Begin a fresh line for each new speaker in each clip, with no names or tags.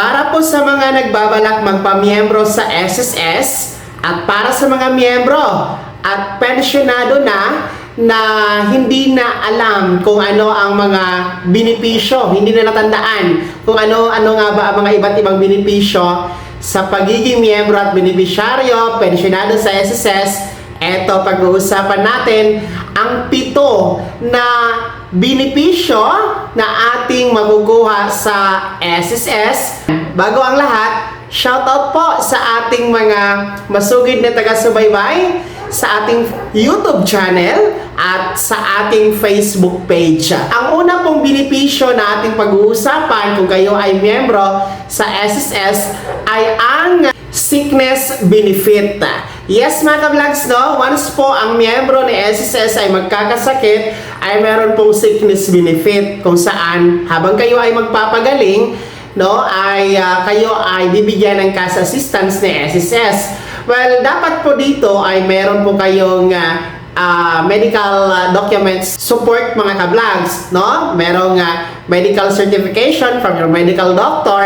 Para po sa mga nagbabalak magpamiyembro sa SSS at para sa mga miyembro at pensyonado na hindi na alam kung ano ang mga benepisyo, hindi na natandaan kung ano nga ba ang mga iba't ibang benepisyo sa pagiging miyembro at benepisyaryo, pensyonado sa SSS. Eto, pag-uusapan natin ang 7 na benepisyo na ating makukuha sa SSS. Bago ang lahat, shoutout po sa ating mga masugid na taga-subaybay sa ating YouTube channel at sa ating Facebook page. Ang una pong benepisyo na ating pag-uusapan kung kayo ay miyembro sa SSS ay ang sickness benefit. Yes mga ka-vlogs, no? Once po ang miyembro ni SSS ay magkakasakit, ay meron pong sickness benefit kung saan habang kayo ay magpapagaling, no, ay kayo ay bibigyan ng cash assistance ni SSS. Well, dapat po dito ay meron po kayong medical documents support mga ka-vlogs, no? Merong medical certification from your medical doctor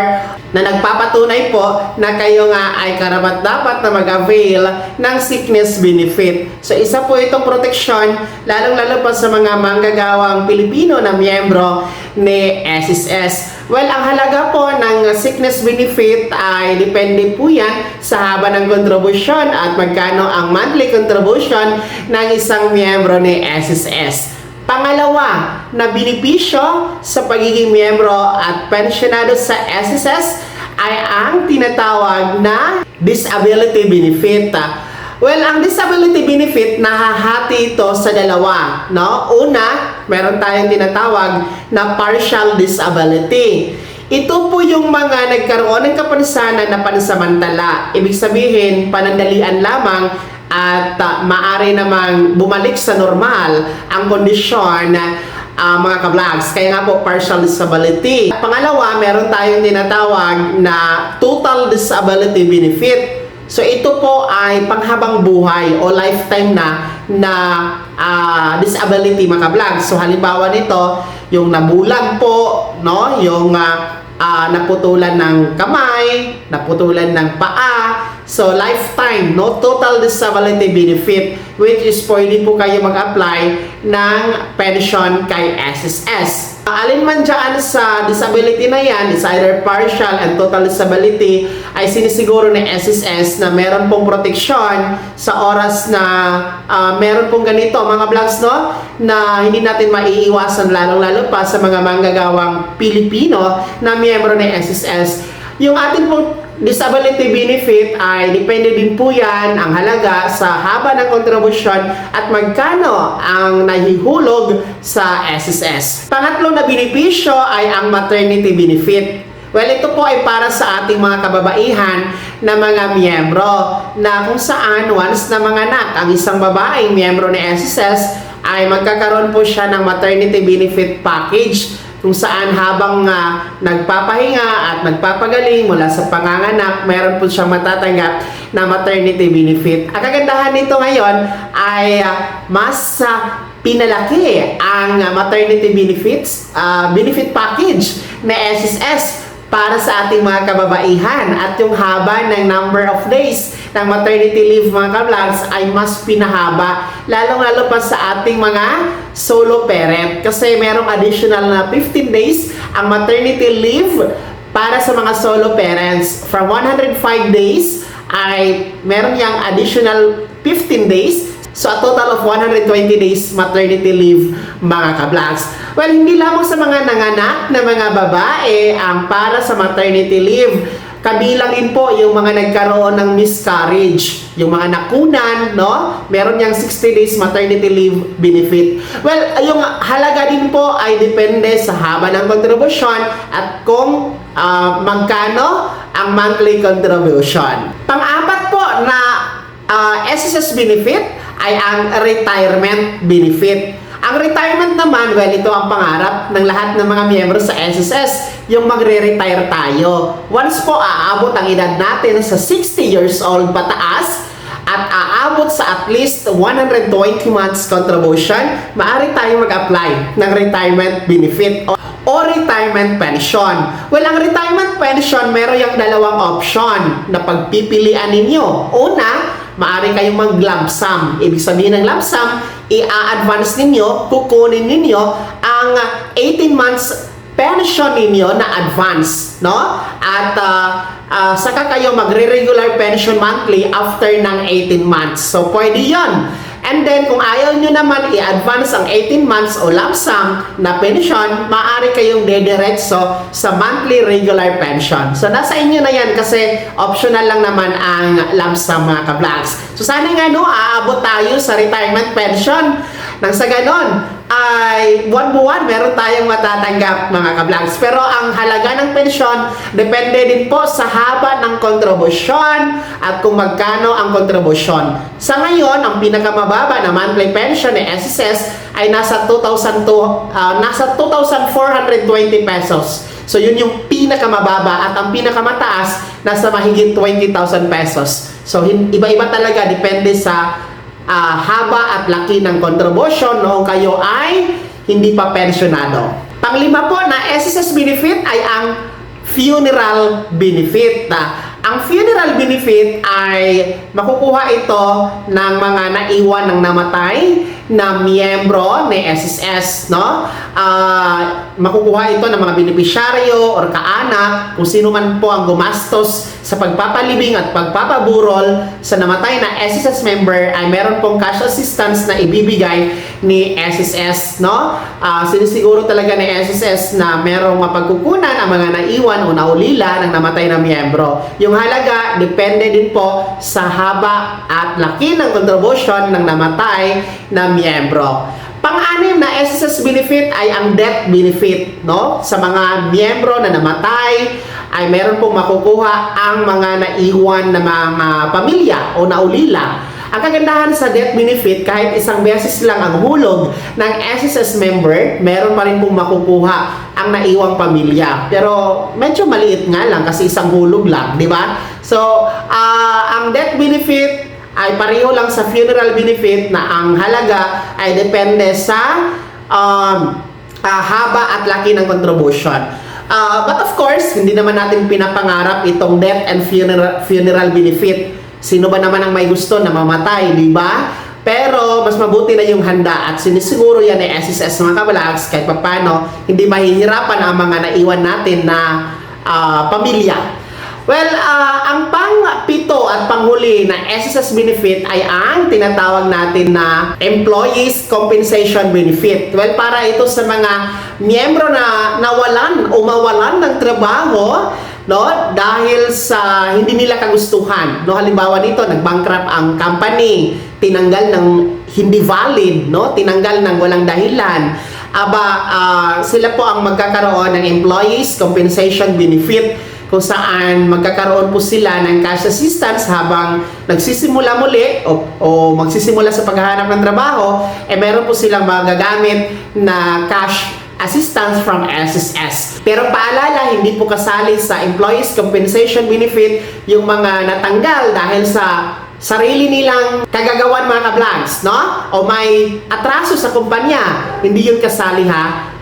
na nagpapatunay po na kayo nga ay karapat-dapat na mag-avail ng sickness benefit. So isa po itong proteksyon lalong-lalo pa sa mga manggagawang Pilipino na miyembro ni SSS. Well, ang halaga po ng sickness benefit ay depende po yan sa haba ng kontribusyon at magkano ang monthly contribution ng isang miyembro ni SSS. Pangalawa na benepisyo sa pagiging miyembro at pensyonado sa SSS ay ang tinatawag na disability benefit. Well, ang disability benefit, nahahati ito sa dalawa, no? Una, meron tayong tinatawag na partial disability. Ito po yung mga nagkaroon ng kapansanan na pansamantala. Ibig sabihin, panandalian lamang at maaari namang bumalik sa normal ang kondisyon mga ka-vlogs. Kaya nga po, partial disability. Pangalawa, meron tayong tinatawag na total disability benefit. So ito po ay panghabang buhay o lifetime na disability mga ka-vlogs. So halimbawa nito, yung nabulag po, no? Yung naputulan ng kamay, naputulan ng paa. So lifetime, no? Total disability benefit, which is pwede po kayo mag-apply ng pension kay SSS. Alin man dyan sa disability na yan, is either partial and total disability, ay sinisiguro ng SSS na meron pong proteksyon sa oras na meron pong ganito mga vlogs, no? Na hindi natin maiiwasan lalong-lalo pa sa mga manggagawang Pilipino na miyembro ng SSS. Yung ating pong disability benefit ay depende din po yan ang halaga sa haba ng kontribusyon at magkano ang nahihulog sa SSS. Pangatlong na benepisyo ay ang maternity benefit. Well, ito po ay para sa ating mga kababaihan na mga miyembro na kung saan once na manganak ang isang babaeng miyembro ni SSS ay magkakaroon po siya ng maternity benefit package kung saan habang nagpapahinga at nagpapagaling mula sa panganganak, meron po siyang matatanggap na maternity benefit. Ang kagandahan nito ngayon ay mas pinalaki ang maternity benefits, benefit package na SSS para sa ating mga kababaihan at yung haba ng number of days ng maternity leave mga ka-vlogs ay mas pinahaba lalong-lalo pa sa ating mga solo parent kasi merong additional na 15 days ang maternity leave para sa mga solo parents. From 105 days ay meron yang additional 15 days. So, a total of 120 days maternity leave, mga ka-vlogs. Well, hindi lamang sa mga nanganak na mga babae ang para sa maternity leave. Kabilang din po yung mga nagkaroon ng miscarriage, yung mga nakunan, no? Meron yang 60 days maternity leave benefit. Well, yung halaga din po ay depende sa haba ng kontribusyon at kung magkano ang monthly contribution. Pang-apat po na SSS benefit ay ang retirement benefit. Ang retirement naman, well, ito ang pangarap ng lahat ng mga miyembro sa SSS, yung magre-retire tayo. Once po aabot ang edad natin sa 60 years old pataas, at aabot sa at least 120 months contribution, maaari tayong mag-apply ng retirement benefit o retirement pension. Well, ang retirement pension, meron yung dalawang option na pagpipilian ninyo. Una, maaari kayong mag-lump sum. Ibig sabihin ng lump sum, i-advance ninyo, kukunin ninyo ang 18 months pension ninyo na advance, no? At saka kayo magre-regular pension monthly after ng 18 months. So, pwede yon. And then, kung ayaw nyo naman i-advance ang 18 months o lump sum na pension, maaari kayong dediretso sa monthly regular pension. So, nasa inyo na yan kasi optional lang naman ang lump sum, mga ka-vlogs. So, sana nga aabot tayo sa retirement pension. Nang sa ganon, ay buwan-buwan meron tayong matatanggap, mga ka-vlogs. Pero ang halaga ng pensyon, depende din po sa haba ng kontribusyon at kung magkano ang kontribusyon. Sa ngayon, ang pinakamababa na monthly pension ni SSS ay nasa 2,420 pesos. So, yun yung pinakamababa at ang pinakamataas nasa mahigit 20,000 pesos. So, iba-iba talaga, depende sa haba at laki ng contribution noong kayo ay hindi pa pensionado. Panglima po na SSS benefit ay ang funeral benefit. Ang funeral benefit ay makukuha ito ng mga naiwan ng namatay na miyembro ni SSS, no? Makukuha ito ng mga benepisyaryo or kaanak, kung sino man po ang gumastos sa pagpapalibing at pagpapaburol sa namatay na SSS member, ay meron pong cash assistance na ibibigay ni SSS, no? Sinisiguro talaga ni SSS na merong mapagkukunan ang mga naiwan o naulila ng namatay na miyembro. Yung halaga, depende din po sa haba at laki ng contribution ng namatay na miyembro. Pang-anim na SSS benefit ay ang death benefit, no? Sa mga miyembro na namatay, ay meron pong makukuha ang mga naiwan na mga pamilya o naulila. Ang kagandahan sa death benefit, kahit isang beses lang ang hulog ng SSS member, meron pa rin pong makukuha ang naiwang pamilya. Pero medyo maliit nga lang kasi isang hulog lang, di ba? So, ang death benefit ay pareho lang sa funeral benefit na ang halaga ay depende sa haba at laki ng contribution. But of course, hindi naman natin pinapangarap itong death and funeral benefit. Sino ba naman ang may gusto na mamatay, di ba? Pero mas mabuti na yung handa at sinisiguro yan ni SSS, mga kabalags, kahit papano hindi mahihirapan ang mga naiwan natin na pamilya. Well, ang pang-pito at panghuli na SSS benefit ay ang tinatawag natin na Employees Compensation Benefit. Well, para ito sa mga miyembro na nawalan o mawalan ng trabaho, no, dahil sa hindi nila kagustuhan. No, halimbawa nito, nag-bankrupt ang company, tinanggal ng hindi valid, no, tinanggal ng walang dahilan. Sila po ang magkakaroon ng Employees Compensation Benefit, kung saan magkakaroon po sila ng cash assistance habang nagsisimula muli o magsisimula sa paghahanap ng trabaho, meron po silang magagamit na cash assistance from SSS. Pero paalala, hindi po kasali sa Employees Compensation Benefit yung mga natanggal dahil sa sarili nilang kagagawan, mga ka-vlogs, no? O may atraso sa kumpanya, hindi yun kasali, ha?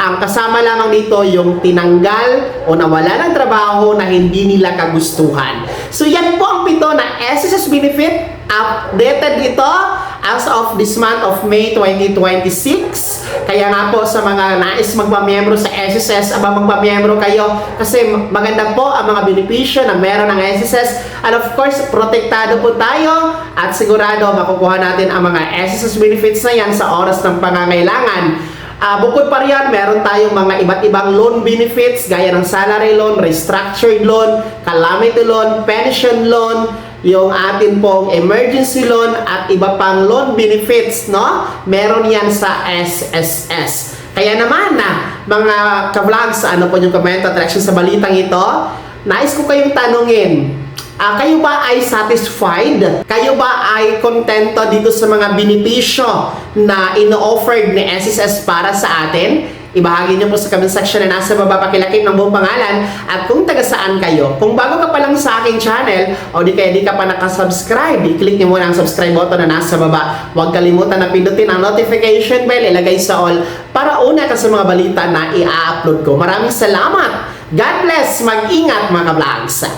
Ang kasama lamang dito yung tinanggal o nawala ng trabaho na hindi nila kagustuhan. So yan po ang pito na SSS benefit. Updated ito as of this month of May 2026. Kaya nga po sa mga nais magpamiyembro sa SSS, magpamiyembro kayo kasi maganda po ang mga benepisyo na meron ng SSS. And of course, protektado po tayo at sigurado makukuha natin ang mga SSS benefits na yan sa oras ng pangangailangan. Bukod pa riyan, meron tayong mga iba't ibang loan benefits gaya ng salary loan, restructured loan, calamity loan, pension loan, yung atin pong emergency loan at iba pang loan benefits, no? Meron yan sa SSS. Kaya naman mga ka-vlogs, ano po yung comment at reaction sa balitang ito? Nais ko kayong tanungin, kayo ba ay satisfied? Kayo ba ay kontento dito sa mga benepisyo na ino-offered ni SSS para sa atin? ibahagi niyo po sa comment section na nasa baba, pakilakip ng buong pangalan at kung taga saan kayo. Kung bago ka pa lang sa aking channel o di kaya di ka pa nakasubscribe, i-click niyo muna ang subscribe button na nasa baba. Huwag kalimutan na pindutin ang notification bell, ilagay sa all para una ka sa mga balita na i-upload ko. Maraming salamat! God bless! Mag-ingat mga ka-vlogs!